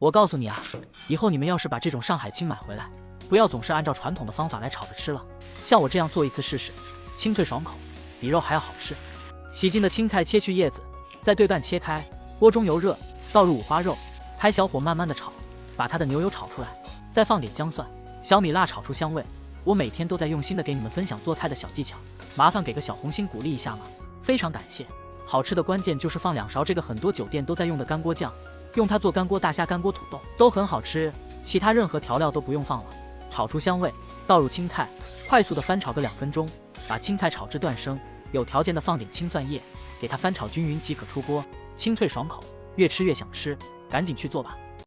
我告诉你啊，以后你们要是把这种上海青买回来，不要总是按照传统的方法来炒着吃了，像我这样做一次试试，清脆爽口，比肉还要好吃。洗净的青菜切去叶子，再对半切开，锅中油热，倒入五花肉，开小火慢慢的炒，把它的牛油炒出来，再放点姜蒜、小米辣炒出香味。我每天都在用心的给你们分享做菜的小技巧，麻烦给个小红心鼓励一下嘛，非常感谢。好吃的关键就是放2勺这个很多酒店都在用的干锅酱，用它做干锅大虾、干锅土豆都很好吃，其他任何调料都不用放了。炒出香味，倒入青菜，快速的翻炒个2分钟，把青菜炒至断生，有条件的放点青蒜叶，给它翻炒均匀即可出锅，清脆爽口，越吃越想吃，赶紧去做吧。